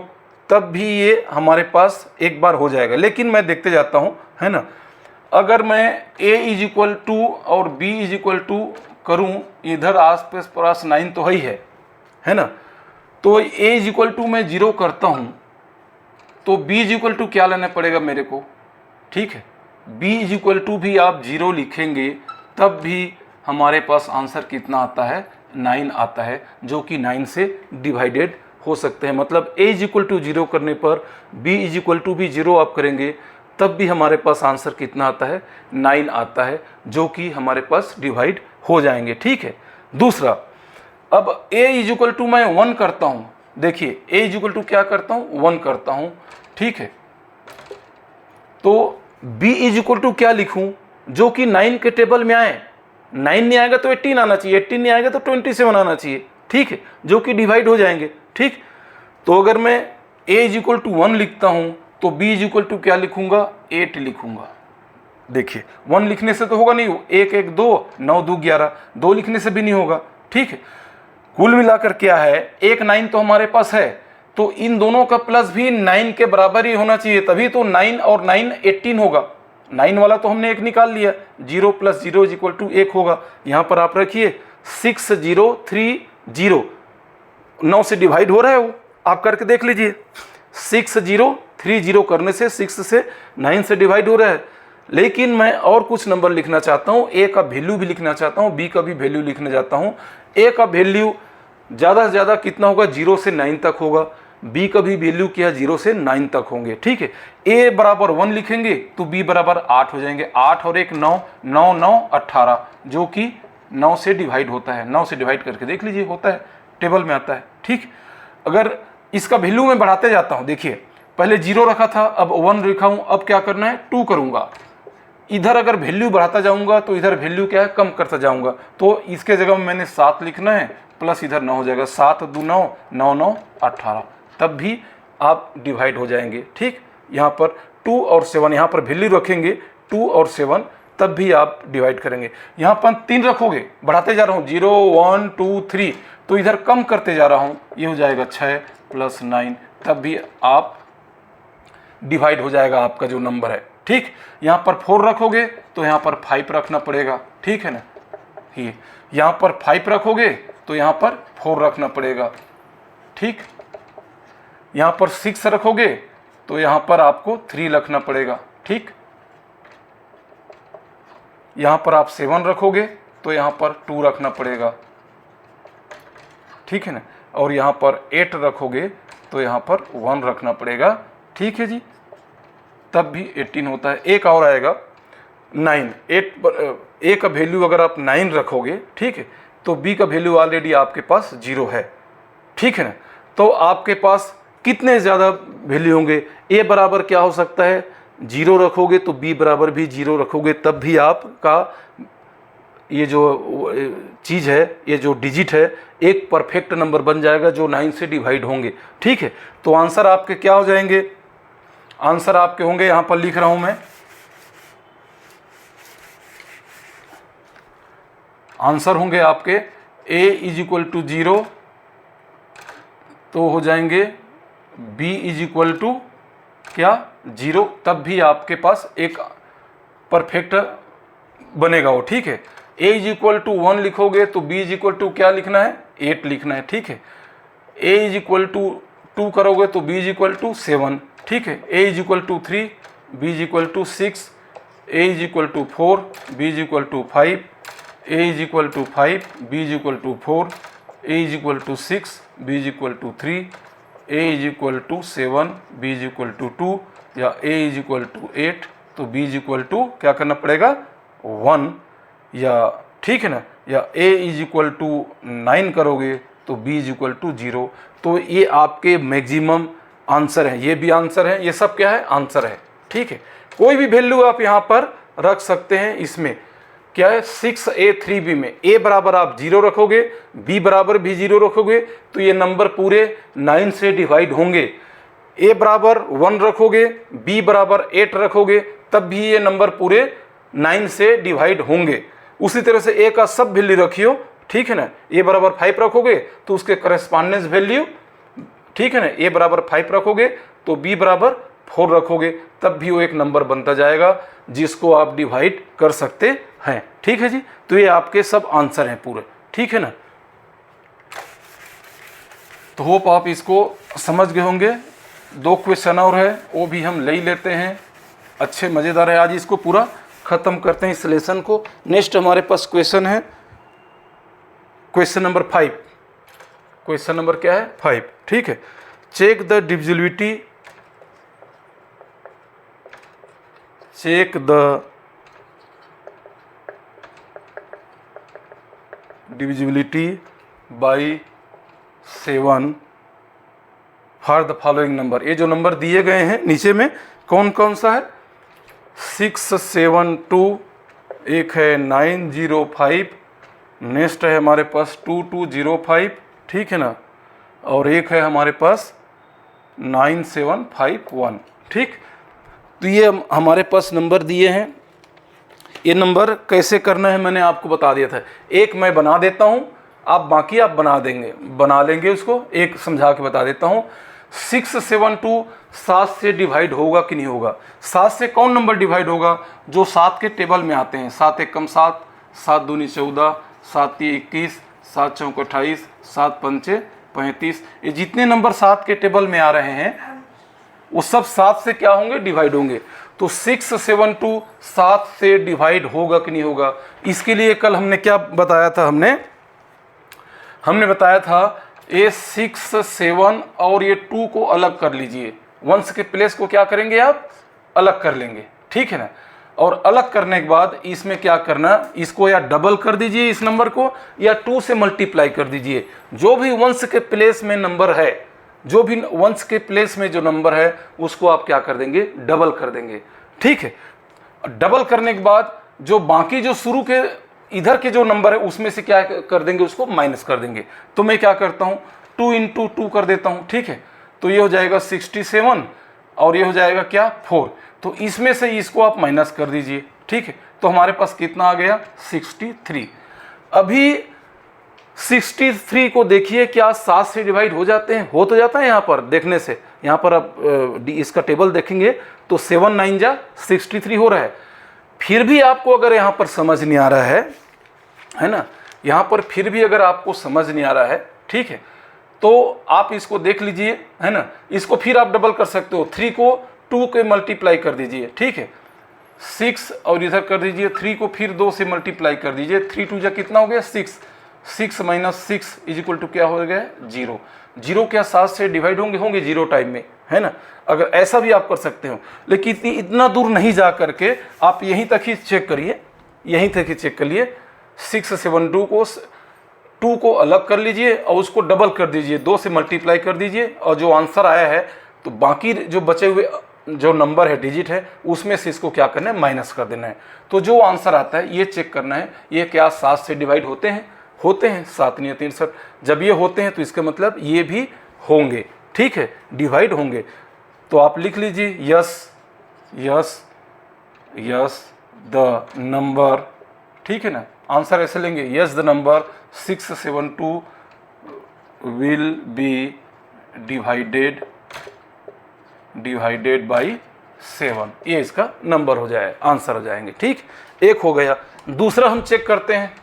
तब भी ये हमारे पास एक बार हो जाएगा। लेकिन मैं देखते जाता हूँ, है ना, अगर मैं a इज इक्वल टू और b इज इक्वल टू करूँ, इधर आस पास 9 तो है ना, तो a इज इक्वल टू मैं 0 करता हूँ, तो b इज इक्वल टू क्या लेना पड़ेगा मेरे को, ठीक है, b इज इक्वल टू भी आप 0 लिखेंगे तब भी हमारे पास आंसर कितना आता है, 9 आता है, जो कि 9 से डिवाइडेड हो सकते हैं। मतलब a इज इक्वल टू 0 करने पर b इज इक्वल टू भी 0 आप करेंगे तब भी हमारे पास आंसर कितना आता है, 9 आता है, जो कि हमारे पास डिवाइड हो जाएंगे, ठीक है। दूसरा, अब a इज इक्वल टू मैं 1 करता हूँ, देखिए a इज इक्वल टू क्या करता हूँ, 1 करता हूँ, ठीक है, तो b इज इक्वल टू क्या लिखूँ, जो कि 9 के टेबल में आए, 9 नहीं आएगा तो 18 आना चाहिए, 18 नहीं आएगा तो 27 आना चाहिए, ठीक है, जो कि डिवाइड हो जाएंगे, ठीक। तो अगर मैं a इज इक्वल टू 1 लिखता हूँ तो b इज इक्वल टू क्या लिखूंगा, 8 लिखूंगा। देखिए 1 लिखने से तो होगा नहीं, 1 1 2 9 2 11, 2 लिखने से भी नहीं होगा, ठीक है। कुल मिलाकर क्या है, एक 9 तो हमारे पास है, तो इन दोनों का प्लस भी 9 के बराबर ही होना चाहिए, तभी तो 9 और 9 18 होगा। 9 वाला तो हमने एक निकाल लिया, 0 प्लस 0 इज इक्वल टू 1 होगा। यहाँ पर आप रखिए 6 0 3 0, 9 से डिवाइड हो रहा है वो, आप करके देख लीजिए, 6 0 3 0 करने से 6 से 9 से डिवाइड हो रहा है। लेकिन मैं और कुछ नंबर लिखना चाहता हूँ, a का वैल्यू भी लिखना चाहता हूँ, b का भी वैल्यू लिखना चाहता हूँ। a का वैल्यू ज़्यादा से ज़्यादा कितना होगा, 0 से 9 तक होगा, b का भी वैल्यू क्या 0 से 9 तक होंगे, ठीक है। a बराबर 1 लिखेंगे तो b बराबर 8 हो जाएंगे, 8 और 1 9, 9 9 18, जो कि 9 से डिवाइड होता है, 9 से डिवाइड करके देख लीजिए, होता है, टेबल में आता है, ठीक। अगर इसका वैल्यू मैं बढ़ाते जाता हूँ, देखिए पहले 0 रखा था, अब 1 लिखा हूँ, अब क्या करना है, 2 करूँगा। इधर अगर वैल्यू बढ़ाता जाऊँगा तो इधर वैल्यू क्या है, कम करता जाऊँगा, तो इसके जगह में मैंने 7 लिखना है, प्लस इधर 9 हो जाएगा, 7 2 9 9 9 18, तब भी आप डिवाइड हो जाएंगे, ठीक। यहाँ पर 2 और 7, यहाँ पर वैल्यू रखेंगे 2 और 7, तब भी आप डिवाइड करेंगे। यहाँ पर 3 रखोगे, बढ़ाते जा रहा हूँ, 0 1 2 3, तो इधर कम करते जा रहा हूँ, ये हो जाएगा 6 प्लस 9, तब भी आप डिवाइड हो जाएगा आपका जो नंबर है, ठीक। यहाँ पर 4 रखोगे तो यहाँ पर 5 रखना पड़ेगा, ठीक है ना, ये यहाँ पर 5 रखोगे तो यहाँ पर 4 रखना पड़ेगा, ठीक। यहाँ पर 6 रखोगे तो यहाँ पर आपको 3 रखना पड़ेगा, ठीक। यहाँ पर आप 7 रखोगे तो यहाँ पर 2 रखना पड़ेगा, ठीक है ना, और यहाँ पर 8 रखोगे तो यहाँ पर 1 रखना पड़ेगा, ठीक है जी, तब भी 18 होता है। एक और आएगा 9, a का वैल्यू अगर आप 9 रखोगे, ठीक है, तो b का वैल्यू ऑलरेडी आपके पास 0 है, ठीक है ना, तो आपके पास कितने ज़्यादा वैल्यू होंगे, a बराबर क्या हो सकता है, 0 रखोगे तो b बराबर भी 0 रखोगे, तब भी आपका ये जो चीज़ है, ये जो डिजिट है, एक परफेक्ट नंबर बन जाएगा जो 9 से डिवाइड होंगे। ठीक है, तो आंसर आपके क्या हो जाएंगे? आंसर आपके होंगे, यहाँ पर लिख रहा हूँ मैं, आंसर होंगे आपके a इज इक्वल टू 0, तो हो जाएंगे b इज इक्वल टू क्या 0, तब भी आपके पास एक परफेक्ट बनेगा वो। ठीक है, a इज इक्वल टू 1 लिखोगे तो b इज इक्वल टू क्या लिखना है? 8 लिखना है। ठीक है, a इज इक्वल टू 2 करोगे तो b इज इक्वल टू 7। ठीक है, a is equal to 3, b is equal to 6, a is equal to 4, b is equal to 5, a is equal to 5, b is equal to 4, a is equal to 6, b is equal to 3, a is equal to 7, b is equal to 2, या a is equal to 8, तो b is equal to क्या करना पड़ेगा? 1, या ठीक है ना, या a इज इक्वल टू 9 करोगे तो b इज इक्वल टू 0। तो ये आपके मैक्सिमम आंसर हैं, ये भी आंसर है, ये सब क्या है? आंसर है। ठीक है, कोई भी वैल्यू आप यहाँ पर रख सकते हैं। इसमें क्या है? 6a3b में a बराबर आप 0 रखोगे, b बराबर भी 0 रखोगे, तो ये नंबर पूरे 9 से डिवाइड होंगे। a बराबर 1 रखोगे, b बराबर 8 रखोगे, तब भी ये नंबर पूरे 9 से डिवाइड होंगे। उसी तरह से a का सब वैल्यू रखियो। ठीक है ना, a बराबर 5 रखोगे तो उसके करस्पॉन्डेंस वैल्यू, ठीक है ना, a बराबर 5 रखोगे तो b बराबर 4 रखोगे, तब भी वो एक नंबर बनता जाएगा जिसको आप डिवाइड कर सकते हैं। ठीक है जी, तो ये आपके सब आंसर हैं पूरे। ठीक है ना, तो होप आप इसको समझ गए होंगे। 2 क्वेश्चन और है, वो भी हम ले ही लेते हैं, अच्छे मज़ेदार है। आज इसको पूरा ख़त्म करते हैं इस लेसन को। नेक्स्ट हमारे पास क्वेश्चन है, क्वेश्चन नंबर 5। क्वेश्चन नंबर क्या है? 5। ठीक है, check the divisibility, check the divisibility by 7 for the following number. ये जो नंबर दिए गए हैं नीचे में कौन कौन सा है? 672, एक है 905, नेक्स्ट है हमारे पास 2205, ठीक है ना, और एक है हमारे पास 9751। ठीक, तो ये हमारे पास नंबर दिए हैं। ये नंबर कैसे करना है मैंने आपको बता दिया था। एक मैं बना देता हूँ, आप बाकी आप बना लेंगे उसको। एक समझा के बता देता हूँ। 672 7 से डिवाइड होगा कि नहीं होगा? 7 से कौन नंबर डिवाइड होगा? जो 7 के टेबल में आते हैं। 7 एकम 7, 7 दूनी 14, 7 तीन 21, 7 चौक 28, 7 पंचे 35। ये जितने नंबर 7 के टेबल में आ रहे हैं वो सब 7 से क्या होंगे? डिवाइड होंगे। तो 672 7 से डिवाइड होगा कि नहीं होगा? इसके लिए कल हमने क्या बताया था? हमने बताया था ये 6 7 और ये 2 को अलग कर लीजिए। वंस के प्लेस को क्या करेंगे आप? अलग कर लेंगे, ठीक है ना। और अलग करने के बाद इसमें क्या करना, इसको या डबल कर दीजिए इस नंबर को, या 2 से मल्टीप्लाई कर दीजिए। जो भी वंस के प्लेस में नंबर है, जो भी वंस के प्लेस में जो नंबर है उसको आप क्या कर देंगे? डबल कर देंगे, ठीक है। डबल करने के बाद जो बाकी जो शुरू के इधर के जो नंबर है उसमें से क्या कर देंगे? उसको माइनस कर देंगे। तो मैं क्या करता हूँ? 2 इंटू 2 कर देता हूँ, ठीक है। तो ये हो जाएगा 67 और ये हो जाएगा क्या? 4। तो इसमें से इसको आप माइनस कर दीजिए, ठीक है। तो हमारे पास कितना आ गया? 63। अभी 63 को देखिए, क्या 7 से डिवाइड हो जाते हैं? हो तो जाता है यहाँ पर देखने से। यहाँ पर आप इसका टेबल देखेंगे तो 7 9 जा 63 हो रहा है। फिर भी आपको अगर यहाँ पर समझ नहीं आ रहा है ना, यहाँ पर फिर भी अगर आपको समझ नहीं आ रहा है, ठीक है, तो आप इसको देख लीजिए, है ना। इसको फिर आप डबल कर सकते हो। 3 को 2 के मल्टीप्लाई कर दीजिए, ठीक है। 6 और इधर कर दीजिए, 3 को फिर 2 से मल्टीप्लाई कर दीजिए। 3 2 जा कितना हो गया? 6। 6 माइनस 6 इज इक्वल टू क्या हो गया? 0। 0 क्या 7 से डिवाइड होंगे 0 टाइम में, है ना। अगर ऐसा भी आप कर सकते हो, लेकिन इतना दूर नहीं जा करके आप यहीं तक ही चेक करिए, यहीं तक ही चेक करिए। 672 को 2 को अलग कर लीजिए और उसको डबल कर दीजिए, 2 से मल्टीप्लाई कर दीजिए, और जो आंसर आया है तो बाकी जो बचे हुए जो नंबर है, डिजिट है, उसमें से इसको क्या करना है, माइनस कर देना है। तो जो आंसर आता है ये चेक करना है, ये क्या 7 से डिवाइड होते हैं? होते हैं। 7 नहीं 63। जब ये होते हैं तो इसका मतलब ये भी होंगे, ठीक है, डिवाइड होंगे। तो आप लिख लीजिए yes yes yes the number, ठीक है ना, आंसर ऐसे लेंगे, yes the number 672 will be divided by 7, ये इसका नंबर हो जाए, आंसर हो जाएंगे, ठीक। एक हो गया। दूसरा हम चेक करते हैं,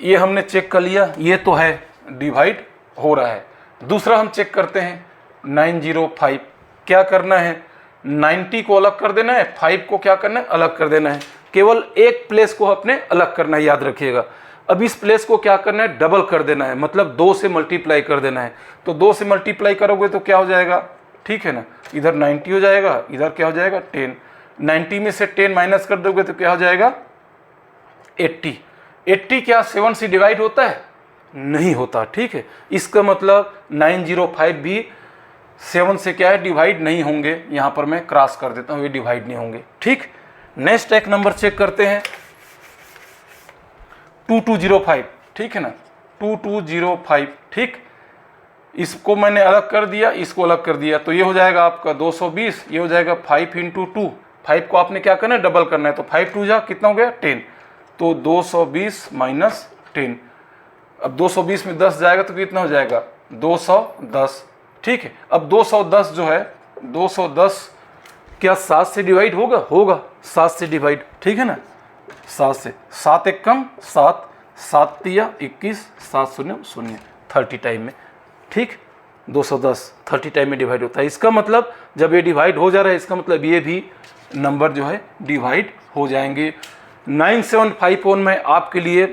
ये हमने चेक कर लिया, ये तो है डिवाइड हो रहा है। दूसरा हम चेक करते हैं 905, क्या करना है, 90 को अलग कर देना है, 5 को क्या करना है, अलग कर देना है। केवल एक प्लेस को अपने अलग करना है, याद रखिएगा। अब इस प्लेस को क्या करना है, डबल कर देना है, मतलब 2 से मल्टीप्लाई कर देना है। तो 2 से मल्टीप्लाई करोगे तो क्या हो जाएगा, ठीक है ना, इधर 90 हो जाएगा, इधर क्या हो जाएगा 10। 90 में से 10 माइनस कर दोगे तो क्या हो जाएगा 80। 80 क्या 7 से डिवाइड होता है? नहीं होता, ठीक है। इसका मतलब 905 भी 7 से क्या है, डिवाइड नहीं होंगे। यहाँ पर मैं क्रॉस कर देता हूँ, ये डिवाइड नहीं होंगे, ठीक। नेक्स्ट एक नंबर चेक करते हैं 2205, ठीक है ना, 2205, ठीक। इसको मैंने अलग कर दिया, इसको अलग कर दिया, तो ये हो जाएगा आपका 220, ये हो जाएगा 5 × 2। 5 को आपने क्या करना है, डबल करना है, तो 5 2 जा कितना हो गया 10, तो 220 माइनस 10। अब 220 में 10 जाएगा तो कितना हो जाएगा 210, ठीक है। अब 210 जो है, 210 क्या 7 से डिवाइड होगा? होगा, 7 से डिवाइड, ठीक है ना, 7 से। 7 एक कम 7, 7 तिया 21, 7 शून्य 0, 30 टाइम में, ठीक। 210 30 टाइम में डिवाइड होता है। इसका मतलब जब ये डिवाइड हो जा रहा है, इसका मतलब ये भी नंबर जो है डिवाइड हो जाएंगे। 975 मैं आपके लिए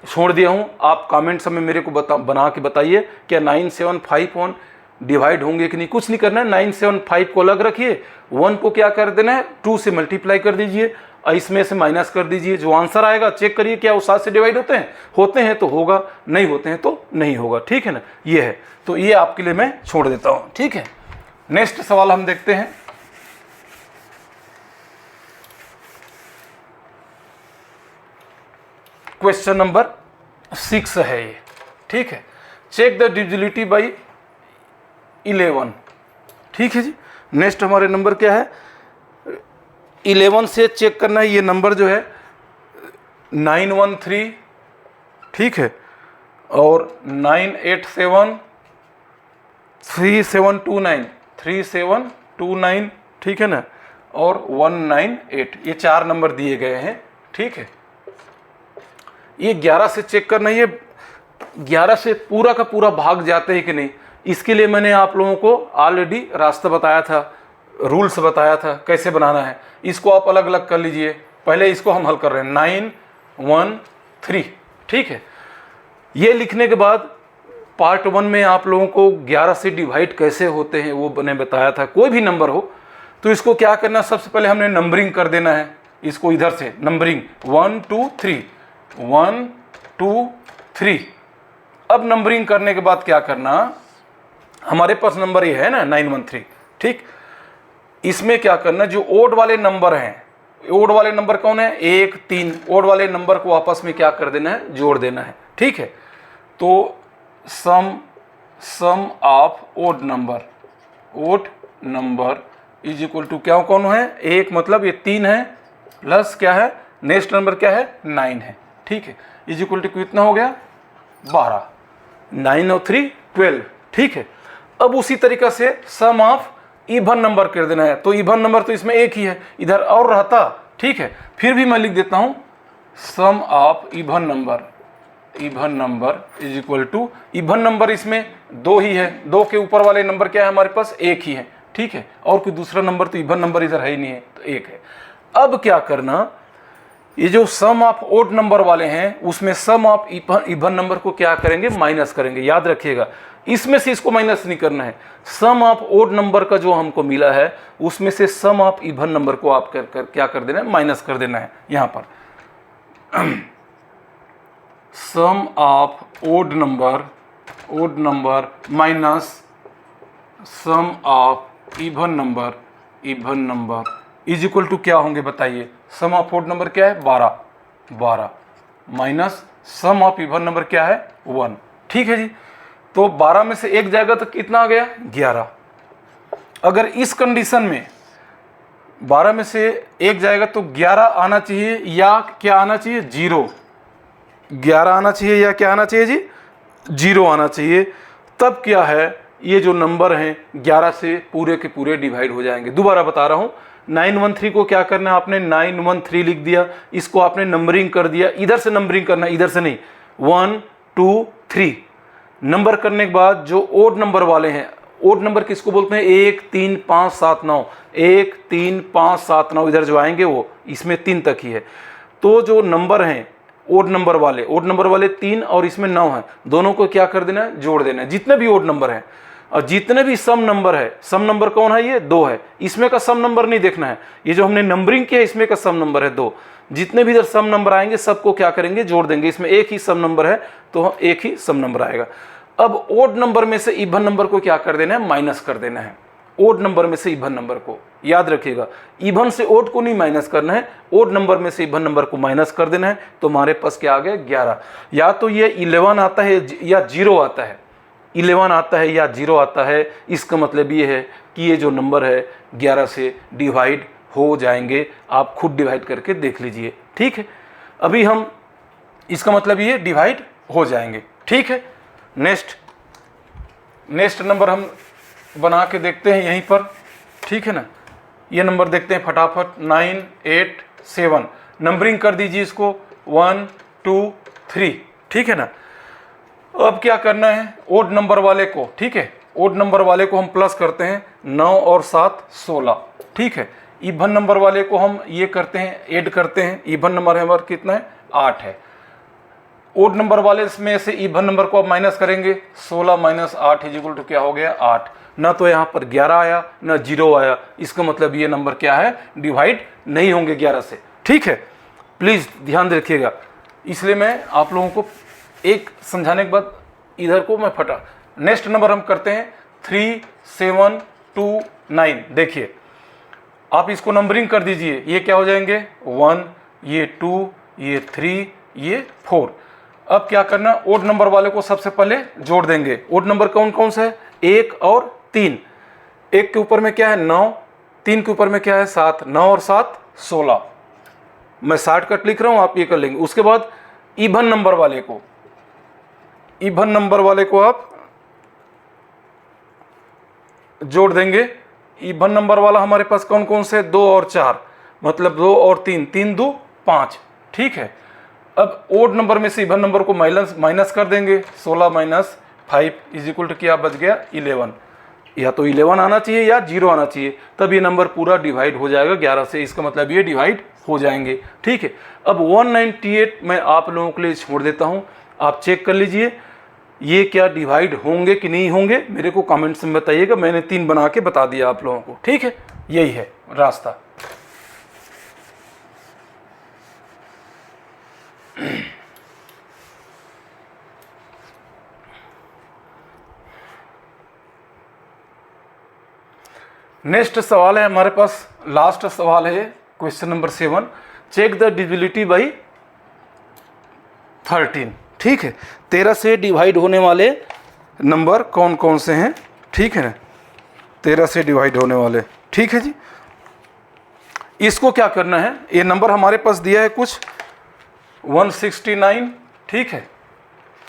छोड़ दिया हूँ, आप कमेंट्स में मेरे को बना के बताइए क्या 975 डिवाइड होंगे कि नहीं। कुछ नहीं करना है, 975 को अलग रखिए, 1 को क्या कर देना है, 2 से मल्टीप्लाई कर दीजिए, इसमें से माइनस कर दीजिए। जो आंसर आएगा चेक करिए क्या वो 7 से डिवाइड होते हैं? होते हैं तो होगा, नहीं होते हैं तो नहीं होगा, ठीक है ना। ये है, तो ये आपके लिए मैं छोड़ देता हूँ, ठीक है। नेक्स्ट सवाल हम देखते हैं, क्वेश्चन नंबर 6 है ये, ठीक है। चेक द डिविजिबिलिटी बाई 11, ठीक है जी। नेक्स्ट हमारे नंबर क्या है, 11 से चेक करना है। ये नंबर जो है 913, ठीक है, और 987, 3729, ठीक है ना, और 198, ये 4 नंबर दिए गए हैं, ठीक है। ये 11 से चेक करना है, ये 11 से पूरा का पूरा भाग जाते हैं कि नहीं। इसके लिए मैंने आप लोगों को ऑलरेडी रास्ता बताया था, रूल्स बताया था कैसे बनाना है। इसको आप अलग अलग कर लीजिए। पहले इसको हम हल कर रहे हैं 913, ठीक है। ये लिखने के बाद पार्ट 1 में आप लोगों को 11 से डिवाइड कैसे होते हैं वो मैंने बताया था। कोई भी नंबर हो तो इसको क्या करना, सबसे पहले हमने नंबरिंग कर देना है। इसको इधर से नंबरिंग 1 2 3, 1 2 3। अब नंबरिंग करने के बाद क्या करना, हमारे पास नंबर ये है ना 913, ठीक। इसमें क्या करना, जो ओड वाले नंबर हैं, ओड वाले नंबर कौन है, 1 3, ओड वाले नंबर को आपस में क्या कर देना है, जोड़ देना है, ठीक है। तो sum of odd number is equal to क्या कौन है, 1 मतलब ये 3 है, प्लस क्या है, नेक्स्ट नंबर क्या है 9 है, ठीक है, इज इक्वल टू कितना हो गया 12, 9 और 3 12, ठीक है। अब उसी तरीका से सम ऑफ इवन नंबर कर देना है। तो इवन नंबर तो इसमें एक ही है, इधर और रहता, ठीक है। फिर भी मैं लिख देता हूं sum of even number is equal to, even number इसमें 2 ही है, 2 के ऊपर वाले नंबर क्या है हमारे पास, 1 ही है, ठीक है। और कोई दूसरा नंबर तो इवन नंबर इधर है ही नहीं है, तो 1 है। अब क्या करना, ये जो सम ऑफ ओड नंबर वाले हैं उसमें सम ऑफ इवन नंबर को क्या करेंगे, माइनस करेंगे। याद रखिएगा, इसमें से इसको माइनस नहीं करना है। सम ऑफ ओड नंबर का जो हमको मिला है उसमें से सम ऑफ इवन नंबर को आप क्या कर देना है, माइनस कर देना है। यहां पर sum of odd number sum of even number is equal to क्या होंगे बताइए। सम ऑफ ओड नंबर क्या है 12 minus sum of even number क्या है 1। ठीक है जी। तो 12 में से एक जाएगा तो कितना आ गया 11। अगर इस कंडीशन में 12 में से एक जाएगा तो 11 आना चाहिए या क्या आना चाहिए 0। 11 आना चाहिए या क्या आना चाहिए जी 0 आना चाहिए। तब क्या है ये जो नंबर हैं 11 से पूरे के पूरे डिवाइड हो जाएंगे। दोबारा बता रहा हूँ 913 को क्या करना है आपने 913 लिख दिया, इसको आपने नंबरिंग कर दिया। इधर से नंबरिंग करना, इधर से नहीं। 1 2 3 नंबर करने के बाद जो ओड नंबर वाले हैं, ओड नंबर किसको बोलते हैं 1 3 5 7 9, 1 3 5 7 9 इधर जो आएंगे वो इसमें 3 तक ही है। तो जो नंबर हैं ओड नंबर वाले 3 और इसमें 9 है, दोनों को क्या कर देना है जोड़ देना है। जितने भी ओड नंबर हैं और जितने भी सम नंबर है, सम नंबर कौन है ये 2 है, इसमें का सम नंबर नहीं देखना है। ये जो हमने नंबरिंग किया इसमें का सम नंबर है 2। जितने भी इधर सम नंबर आएंगे सबको क्या करेंगे जोड़ देंगे। इसमें एक ही सम नंबर है तो एक ही सम नंबर आएगा। अब ओड नंबर में से इवन नंबर को क्या कर देना है माइनस कर देना है। ओड नंबर में से इवन नंबर को याद रखिएगा, इवन से ओड को नहीं माइनस करना है, ओड नंबर में से इवन नंबर को माइनस कर देना है। तो हमारे पास क्या आ गया 11। या तो ये 11 आता है या 0 आता है, 11 आता है या 0 आता है। इसका मतलब ये है कि ये जो नंबर है 11 से डिवाइड हो जाएंगे। आप खुद डिवाइड करके देख लीजिए। ठीक है, अभी हम इसका मतलब ये डिवाइड हो जाएंगे। ठीक है, नेक्स्ट नंबर हम बना के देखते हैं यहीं पर। ठीक है ना, ये नंबर देखते हैं फटाफट 9 8 7 नंबरिंग कर दीजिए इसको 1 2 3। ठीक है ना, अब क्या करना है ओड नंबर वाले को, ठीक है, ओड नंबर वाले को हम प्लस करते हैं 9 और 7 16। ठीक है, इवन नंबर वाले को हम ये करते हैं ऐड करते हैं। इवन नंबर हमारा कितना है 8 है। ओड नंबर वाले में से इवन नंबर को आप माइनस करेंगे 16 माइनस 8 इज इक्वल टू क्या हो गया 8। ना तो यहाँ पर 11 आया ना 0 आया, इसका मतलब ये नंबर क्या है डिवाइड नहीं होंगे 11 से। ठीक है, प्लीज ध्यान रखिएगा। इसलिए मैं आप लोगों को एक समझाने के बाद इधर को मैं फटा। नेक्स्ट नंबर हम करते हैं 3 7 2 9। देखिए आप इसको नंबरिंग कर दीजिए, ये क्या हो जाएंगे 1, ये 2, ये 3, ये 4। अब क्या करना ओड नंबर वाले को सबसे पहले जोड़ देंगे। ओड नंबर कौन कौन सा है 1 और 3। 1 के ऊपर में क्या है 9, 3 के ऊपर में क्या है 7, 9 और 7 16। मैं शॉर्टकट लिख रहा हूं, आप ये कर लेंगे। उसके बाद इवन नंबर वाले को आप जोड़ देंगे। इवन नंबर वाला हमारे पास कौन कौन से 2 और 4, मतलब 2 और 3, 3 2 5। ठीक है, अब ओड नंबर में से इवन नंबर को माइनस कर देंगे। 16 माइनस 5 इज इक्वल टू क्या बच गया 11। या तो 11 आना चाहिए या 0 आना चाहिए, तब ये नंबर पूरा डिवाइड हो जाएगा 11 से। इसका मतलब ये डिवाइड हो जाएंगे। ठीक है, अब 198 मैं आप लोगों के लिए छोड़ देता हूँ, आप चेक कर लीजिए ये क्या डिवाइड होंगे कि नहीं होंगे, मेरे को कमेंट्स में बताइएगा। मैंने 3 बना के बता दिया आप लोगों को। ठीक है, यही है रास्ता। नेक्स्ट सवाल है हमारे पास, लास्ट सवाल है question number 7। Check the divisibility by 13। ठीक है, 13 से डिवाइड होने वाले नंबर कौन कौन से हैं। ठीक है ना, 13 से डिवाइड होने वाले। ठीक है जी, इसको क्या करना है, ये नंबर हमारे पास दिया है कुछ 169। ठीक है,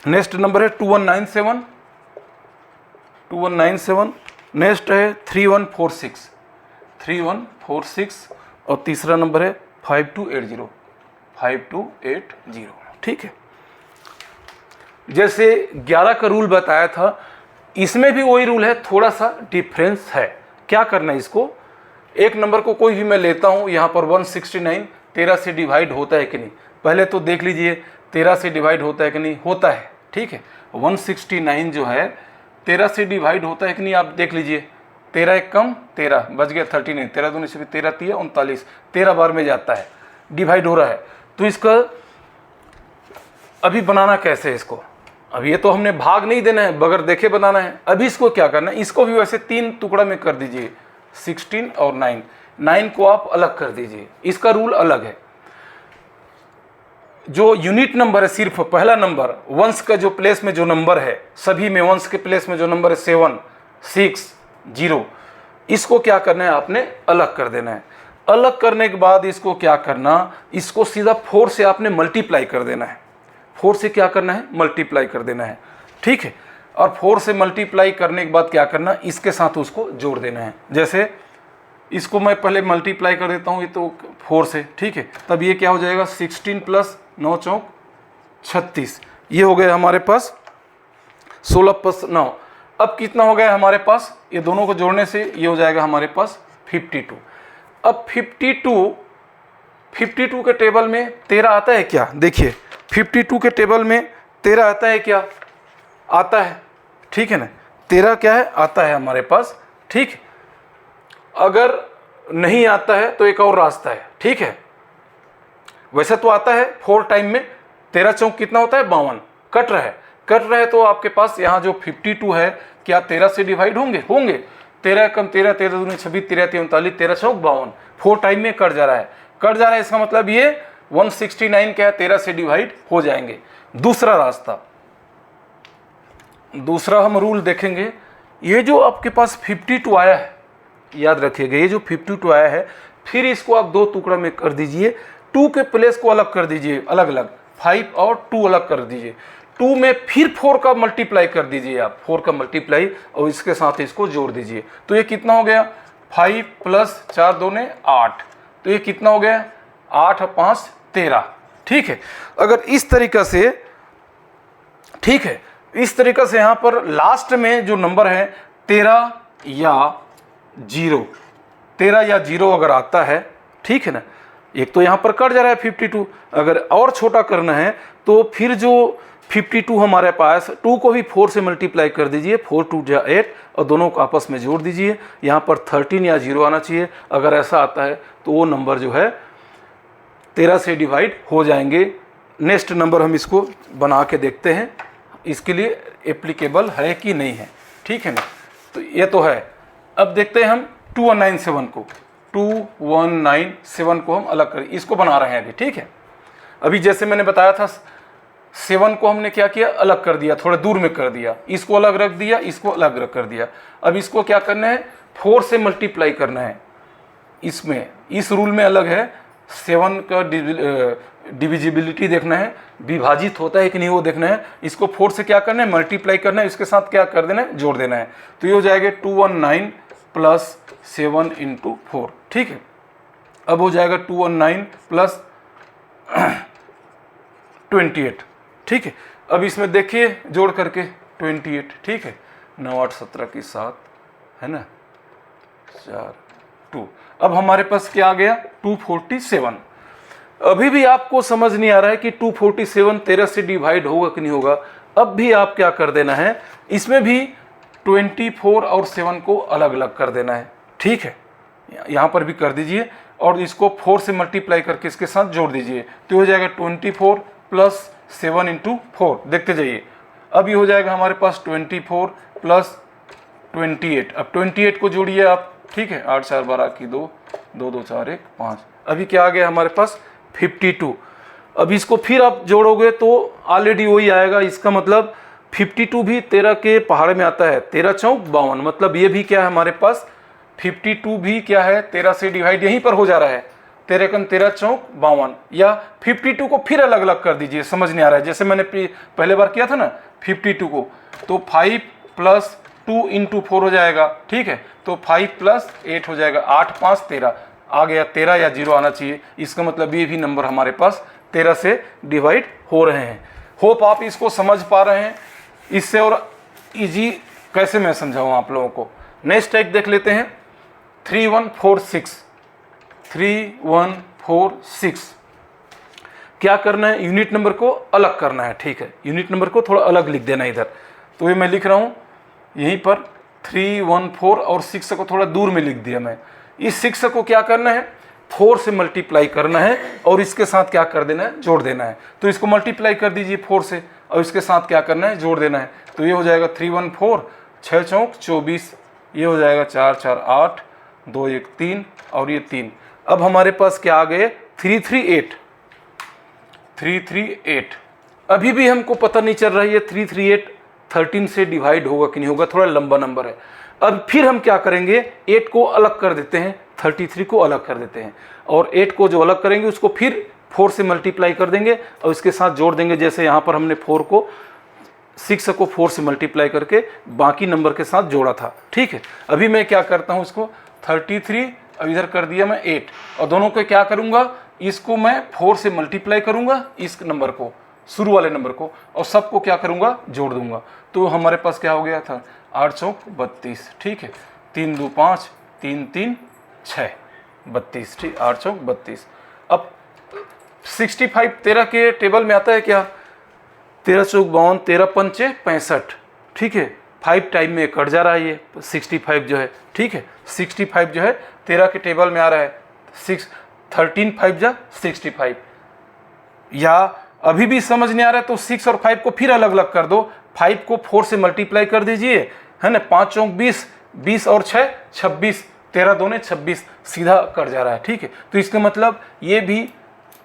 नेक्स्ट नंबर है 2197। नेक्स्ट है 3146 और तीसरा नंबर है 5280। ठीक है, जैसे 11 का रूल बताया था, इसमें भी वही रूल है, थोड़ा सा डिफरेंस है। क्या करना है इसको, एक नंबर को कोई भी मैं लेता हूं, यहाँ पर 169 13 से डिवाइड होता है कि नहीं, पहले तो देख लीजिए 13 से डिवाइड होता है कि नहीं, होता है। ठीक है, 169 जो है 13 से डिवाइड होता है कि नहीं, आप देख लीजिए। 13 एक कम 13 बच गया 39, 13 दूनी से भी 13 3 39, 13 बार में जाता है, डिवाइड हो रहा है। तो इसका अभी बनाना कैसे है इसको, अब ये तो हमने भाग नहीं देना है, बगैर देखे बनाना है। अभी इसको क्या करना है, इसको भी वैसे 3 टुकड़ा में कर दीजिए, 16 और 9। 9 को आप अलग कर दीजिए, इसका रूल अलग है। जो यूनिट नंबर है, सिर्फ पहला नंबर, वंश का जो प्लेस में जो नंबर है, सभी में वंश के प्लेस में जो नंबर है 7, 6, 0, इसको क्या करना है, आपने अलग कर देना है। अलग करने के बाद इसको क्या करना, इसको सीधा 4 से आपने मल्टीप्लाई कर देना है। 4 से क्या करना है, मल्टीप्लाई कर देना है, ठीक है। और 4 से मल्टीप्लाई करने के बाद क्या करना, इसके साथ उसको जोड़ देना है। जैसे इसको मैं पहले मल्टीप्लाई कर देता हूँ, ये तो 4 से, ठीक है। तब ये क्या हो जाएगा, 16 + 9 × 36, ये हो गया हमारे पास 16 + 9। अब कितना हो गया हमारे पास, ये दोनों को जोड़ने से ये हो जाएगा हमारे पास 52। अब 52 के टेबल में 13 आता है क्या, देखिए 52 के टेबल में 13 आता है क्या, आता है, ठीक है ना। 13 क्या है, आता है हमारे पास, ठीक। अगर नहीं आता है तो एक और रास्ता है, ठीक है। वैसे तो आता है 4 टाइम में, 13 चौक कितना होता है, 52। कट रहा है तो आपके पास यहाँ जो 52 है, क्या 13 से डिवाइड होंगे, 13 कम 13, 13 दूनी 26, 13 39, 13 चौक 52। 4 टाइम में कट जा रहा है, इसका मतलब ये 169 क्या है, 13 से डिवाइड हो जाएंगे। दूसरा रास्ता, दूसरा हम रूल देखेंगे। ये जो आपके पास 52 आया है, याद रखिएगा, ये जो 52 आया है, फिर इसको आप 2 टुकड़ा में कर दीजिए। 2 के प्लेस को अलग कर दीजिए, अलग अलग, 5 और 2 अलग कर दीजिए। 2 में फिर 4 का मल्टीप्लाई कर दीजिए आप, 4 का मल्टीप्लाई, और इसके साथ इसको जोड़ दीजिए। तो ये कितना हो गया, 5 + 4 दूने 8, तो ये कितना हो गया, 8 और 5 13, ठीक है। अगर इस तरीक़ा से, ठीक है, इस तरीक़ा से यहाँ पर लास्ट में जो नंबर है 13 या 0 अगर आता है, ठीक है ना। एक तो यहाँ पर कट जा रहा है 52, अगर और छोटा करना है तो फिर जो 52 हमारे पास, 2 को भी 4 से मल्टीप्लाई कर दीजिए, 4 × 2 = 8, और दोनों को आपस में जोड़ दीजिए। यहाँ पर 13 या 0 आना चाहिए। अगर ऐसा आता है तो वो नंबर जो है 13 से डिवाइड हो जाएंगे। नेक्स्ट नंबर हम इसको बना के देखते हैं, इसके लिए एप्लीकेबल है कि नहीं है, ठीक है ना। तो ये तो है। अब देखते हैं हम 2197 को, 2197 को हम अलग करें, इसको बना रहे हैं अभी, ठीक है। अभी जैसे मैंने बताया था, 7 को हमने क्या किया, अलग कर दिया, थोड़ा दूर में कर दिया, इसको अलग रख दिया, इसको अलग रख कर दिया। अब इसको क्या करना है, 4 से मल्टीप्लाई करना है। इसमें इस रूल में अलग है, 7 का डिविजिबिलिटी देखना है, विभाजित होता है कि नहीं वो देखना है। इसको 4 से क्या करना है, मल्टीप्लाई करना है, इसके साथ क्या कर देना है, जोड़ देना है। तो ये हो जाएगा 219 + 7 × 4, ठीक है। अब हो जाएगा 219 + 28, ठीक है। अब इसमें देखिए जोड़ करके 28, ठीक है। 9 8 17 की 7 है ना, 4 2। अब हमारे पास क्या आ गया, 247। अभी भी आपको समझ नहीं आ रहा है कि 247 13 से डिवाइड होगा कि नहीं होगा। अब भी आप क्या कर देना है, इसमें भी 24 और 7 को अलग अलग कर देना है, ठीक है। यहाँ पर भी कर दीजिए, और इसको 4 से मल्टीप्लाई करके इसके साथ जोड़ दीजिए। तो हो जाएगा 24 + 7 × 4, देखते जाइए। अब ये हो जाएगा हमारे पास 24 + 28। अब 28 को जोड़िए आप, ठीक है। 8 4 12 की 2, 2 2 4 1 5। अभी क्या आ गया हमारे पास, 52। अब इसको फिर आप जोड़ोगे तो ऑलरेडी वही आएगा। इसका मतलब 52 भी 13 के पहाड़ में आता है, 13 चौक 52, मतलब ये भी क्या है हमारे पास, 52 भी क्या है, 13 से डिवाइड यहीं पर हो जा रहा है, 13 कम 13 चौक 52। या 52 को फिर अलग अलग कर दीजिए, समझ नहीं आ रहा है, जैसे मैंने पहले बार किया था ना 52 को, तो 5 + 2 × 4 हो जाएगा, ठीक है। तो 5 + 8 हो जाएगा, 8 5 13 आ गया, 13 या 0 आना चाहिए। इसका मतलब ये भी नंबर हमारे पास 13 से डिवाइड हो रहे हैं। होप आप इसको समझ पा रहे हैं। इससे और इजी कैसे मैं समझाऊँ आप लोगों को। नेक्स्ट एक देख लेते हैं, 3146। 3146 क्या करना है, यूनिट नंबर को अलग करना है, ठीक है। यूनिट नंबर को थोड़ा अलग लिख देना इधर। तो ये मैं लिख रहा हूँ यहीं पर 314, और 6 को थोड़ा दूर में लिख दिया मैं। इस 6 को क्या करना है, 4 से मल्टीप्लाई करना है, और इसके साथ क्या कर देना है, जोड़ देना है। तो इसको मल्टीप्लाई कर दीजिए 4 से, और इसके साथ क्या करना है, जोड़ देना है। तो ये हो जाएगा 3 1 4, 6 चौक 24, ये हो जाएगा 4 4 8, 2 1 3 और ये 3। अब हमारे पास क्या आ गए, 338। अभी भी हमको पता नहीं चल रहा है ये 338 13 से डिवाइड होगा कि नहीं होगा, थोड़ा लंबा नंबर है। अब फिर हम क्या करेंगे, 8 को अलग कर देते हैं, 33 को अलग कर देते हैं, और 8 को जो अलग करेंगे उसको फिर 4 से मल्टीप्लाई कर देंगे और इसके साथ जोड़ देंगे। जैसे यहाँ पर हमने 6 को 4 से मल्टीप्लाई करके बाकी नंबर के साथ जोड़ा था। ठीक है, अभी मैं क्या करता हूँ, इसको 33 अब इधर कर दिया मैं 8, और दोनों को क्या करूँगा, इसको मैं 4 से मल्टीप्लाई करूँगा, इस नंबर को, शुरू वाले नंबर को, और सबको क्या करूँगा, जोड़ दूंगा। तो हमारे पास क्या हो गया था, 8 चौक 32। ठीक है, 3 2 5, 3 3 6, 32। ठीक, 8 चौक 32। अब 65 13 के टेबल में आता है क्या, 13 चौक 52, 13 पंचे 65। ठीक है, 5 टाइम में कट जा रहा है ये 65 जो है। ठीक है, 65 जो है 13 के टेबल में आ रहा है, 13 5 जा 65। या अभी भी समझ नहीं आ रहा है तो 6 और 5 को फिर अलग अलग कर दो, 5 को 4 से मल्टीप्लाई कर दीजिए, है ना, 5 चौक 20, 20 और 6 26, 13 दूने 26, सीधा कट जा रहा है। ठीक है, तो इसका मतलब ये भी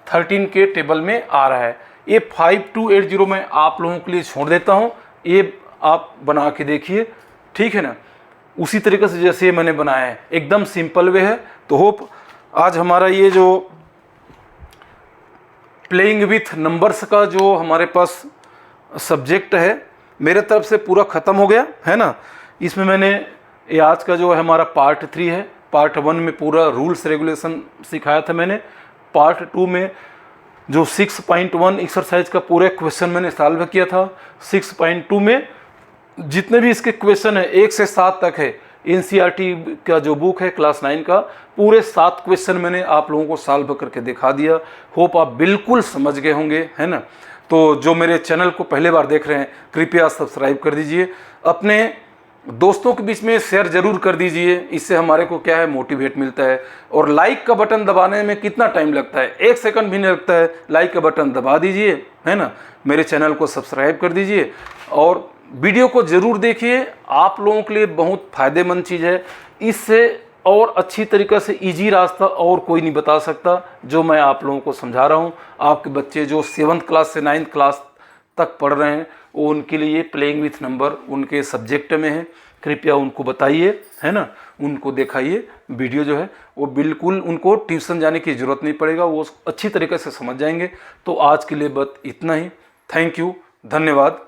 13 के टेबल में आ रहा है। ये 5280 में आप लोगों के लिए छोड़ देता हूँ, ये आप बना के देखिए। ठीक है ना, उसी तरीके से जैसे मैंने बनाया है, एकदम सिंपल वे है। तो होप आज हमारा ये जो प्लेइंग विथ नंबर्स का जो हमारे पास सब्जेक्ट है मेरे तरफ से पूरा ख़त्म हो गया है ना। इसमें मैंने ये आज का जो है हमारा पार्ट 3 है, पार्ट 1 में पूरा रूल्स रेगुलेशन सिखाया था मैंने, पार्ट 2 में जो 6.1 एक्सरसाइज का पूरे क्वेश्चन मैंने सॉल्व किया था। 6.2 में जितने भी इसके क्वेश्चन है 1 से 7 तक है, एनसीईआरटी का जो बुक है क्लास 9 का, पूरे 7 क्वेश्चन मैंने आप लोगों को सॉल्व करके दिखा दिया। होप आप बिल्कुल समझ गए होंगे, है ना। तो जो मेरे चैनल को पहले बार देख रहे हैं कृपया सब्सक्राइब कर दीजिए, अपने दोस्तों के बीच में शेयर जरूर कर दीजिए, इससे हमारे को क्या है, मोटिवेट मिलता है। और लाइक का बटन दबाने में कितना टाइम लगता है, 1 सेकंड भी नहीं लगता है, लाइक का बटन दबा दीजिए, है ना। मेरे चैनल को सब्सक्राइब कर दीजिए और वीडियो को ज़रूर देखिए, आप लोगों के लिए बहुत फ़ायदेमंद चीज़ है। इससे और अच्छी तरीक़े से इजी रास्ता और कोई नहीं बता सकता जो मैं आप लोगों को समझा रहा हूँ। आपके बच्चे जो 7th क्लास से 9th क्लास तक पढ़ रहे हैं वो उनके लिए प्लेइंग विथ नंबर उनके सब्जेक्ट में है, कृपया उनको बताइए, है ना, उनको दिखाइए। वीडियो जो है वो बिल्कुल उनको ट्यूशन जाने की ज़रूरत नहीं पड़ेगा, वो अच्छी तरीके से समझ जाएंगे। तो आज के लिए बस इतना ही। थैंक यू, धन्यवाद।